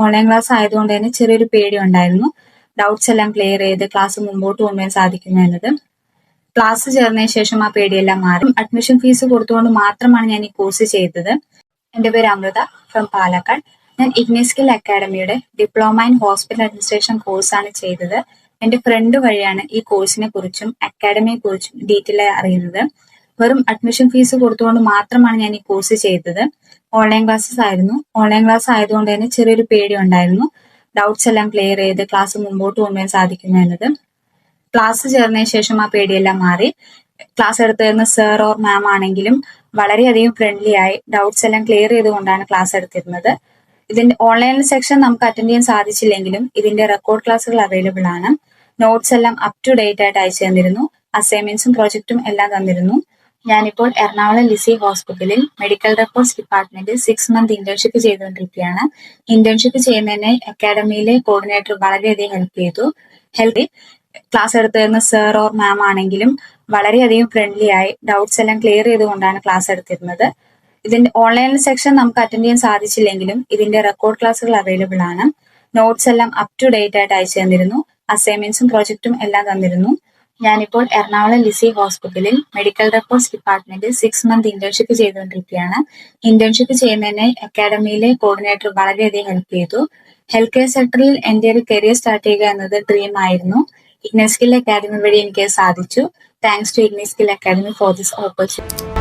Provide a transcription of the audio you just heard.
Online class ആയതുകൊണ്ട് തന്നെ ചെറിയൊരു പേടി ഉണ്ടായിരുന്നു. ഡൗട്ട്സ് എല്ലാം ക്ലിയർ ചെയ്ത് ക്ലാസ് മുമ്പോട്ട് കൊണ്ടുപോകാൻ സാധിക്കുന്നു എന്നത്. ക്ലാസ് ചേർന്നതിന് ശേഷം ആ പേടിയെല്ലാം മാറി. അഡ്മിഷൻ ഫീസ് കൊടുത്തുകൊണ്ട് മാത്രമാണ് ഞാൻ ഈ കോഴ്സ് ചെയ്തത്. എൻ്റെ പേര് അമൃത ഫ്രം പാലക്കാട്. ഞാൻ ഇഗ്നിസ്കിൽ അക്കാഡമിയുടെ ഡിപ്ലോമ ഇൻ ഹോസ്പിറ്റൽ അഡ്മിനിസ്ട്രേഷൻ കോഴ്സാണ് ചെയ്തത്. എൻ്റെ ഫ്രണ്ട് വഴിയാണ് ഈ കോഴ്സിനെ കുറിച്ചും അക്കാഡമിയെ കുറിച്ചും ഡീറ്റെയിൽ ആയി അറിയുന്നത്. വെറും അഡ്മിഷൻ ഫീസ് കൊടുത്തുകൊണ്ട് മാത്രമാണ് ഞാൻ ഈ കോഴ്സ് ചെയ്തത്. ഓൺലൈൻ ക്ലാസ്സസ് ആയിരുന്നു. ഓൺലൈൻ ക്ലാസ് ആയതുകൊണ്ട് തന്നെ ചെറിയൊരു പേടി ഉണ്ടായിരുന്നു. ഡൗട്ട്സ് എല്ലാം ക്ലിയർ ചെയ്ത് ക്ലാസ് മുമ്പോട്ട് കൊണ്ടുപോകാൻ സാധിക്കുന്നു എന്നത്. ക്ലാസ് ചേർന്നതിന് ശേഷം ആ പേടിയെല്ലാം മാറി. ക്ലാസ് എടുത്തു തരുന്ന സർ ഓർ മാം ആണെങ്കിലും വളരെയധികം ഫ്രണ്ട്ലി ആയി ഡൗട്ട്സ് എല്ലാം ക്ലിയർ ചെയ്തുകൊണ്ടാണ് ക്ലാസ് എടുത്തിരുന്നത്. ഇതിന്റെ ഓൺലൈൻ സെക്ഷൻ നമുക്ക് അറ്റൻഡ് ചെയ്യാൻ സാധിച്ചില്ലെങ്കിലും ഇതിന്റെ റെക്കോർഡ് ക്ലാസ്സുകൾ അവൈലബിൾ ആണ്. നോട്ട്സ് എല്ലാം അപ് ടു ഡേറ്റ് ആയിട്ട് അയച്ചു തന്നിരുന്നു. അസൈൻമെന്റ്സും പ്രൊജക്റ്റും എല്ലാം തന്നിരുന്നു. ഞാനിപ്പോൾ എറണാകുളം ലിസി ഹോസ്പിറ്റലിൽ മെഡിക്കൽ റെക്കോർഡ്സ് ഡിപ്പാർട്ട്മെന്റിൽ 6 മന്ത് ഇന്റേൺഷിപ്പ് ചെയ്തുകൊണ്ടിരിക്കുകയാണ്. ഇന്റേൺഷിപ്പ് ചെയ്യുന്നതിന് അക്കാഡമിയിലെ കോർഡിനേറ്റർ വളരെയധികം ഹെൽപ്പ് ക്ലാസ് എടുത്തു തരുന്ന സർ ഓർ മാം ആണെങ്കിലും വളരെയധികം ഫ്രണ്ട്ലി ആയി ഡൗട്ട്സ് എല്ലാം ക്ലിയർ ചെയ്തുകൊണ്ടാണ് ക്ലാസ് എടുത്തിരുന്നത്. ഇതിന്റെ ഓൺലൈൻ സെക്ഷൻ നമുക്ക് അറ്റൻഡ് ചെയ്യാൻ സാധിച്ചില്ലെങ്കിലും ഇതിന്റെ റെക്കോർഡ് ക്ലാസ്സുകൾ അവൈലബിൾ ആണ്. നോട്ട്സ് എല്ലാം അപ് ടു ഡേറ്റ് ആയിട്ട് അയച്ചു തന്നിരുന്നു. അസൈൻമെന്റ്സും പ്രൊജക്റ്റും എല്ലാം തന്നിരുന്നു. ഞാനിപ്പോൾ എറണാകുളം ലിസി ഹോസ്പിറ്റലിൽ മെഡിക്കൽ റെക്കോർഡ്സ് ഡിപ്പാർട്ട്മെന്റിൽ 6 മന്ത് ഇന്റേൺഷിപ്പ് ചെയ്തുകൊണ്ടിരിക്കുകയാണ്. ഇന്റേൺഷിപ്പ് ചെയ്യുന്നതിന് അക്കാഡമിയിലെ കോർഡിനേറ്റർ വളരെയധികം ഹെൽത്ത് കെയർ സെക്ടറിൽ എൻ്റെ ഒരു കരിയർ സ്റ്റാർട്ട് ചെയ്യുക എന്നത് ഡ്രീം ആയിരുന്നു. ഇഗ്നിസ്കിൽ അക്കാഡമി വഴി എനിക്ക് സാധിച്ചു. Thanks to Igniskill academy for this opportunity.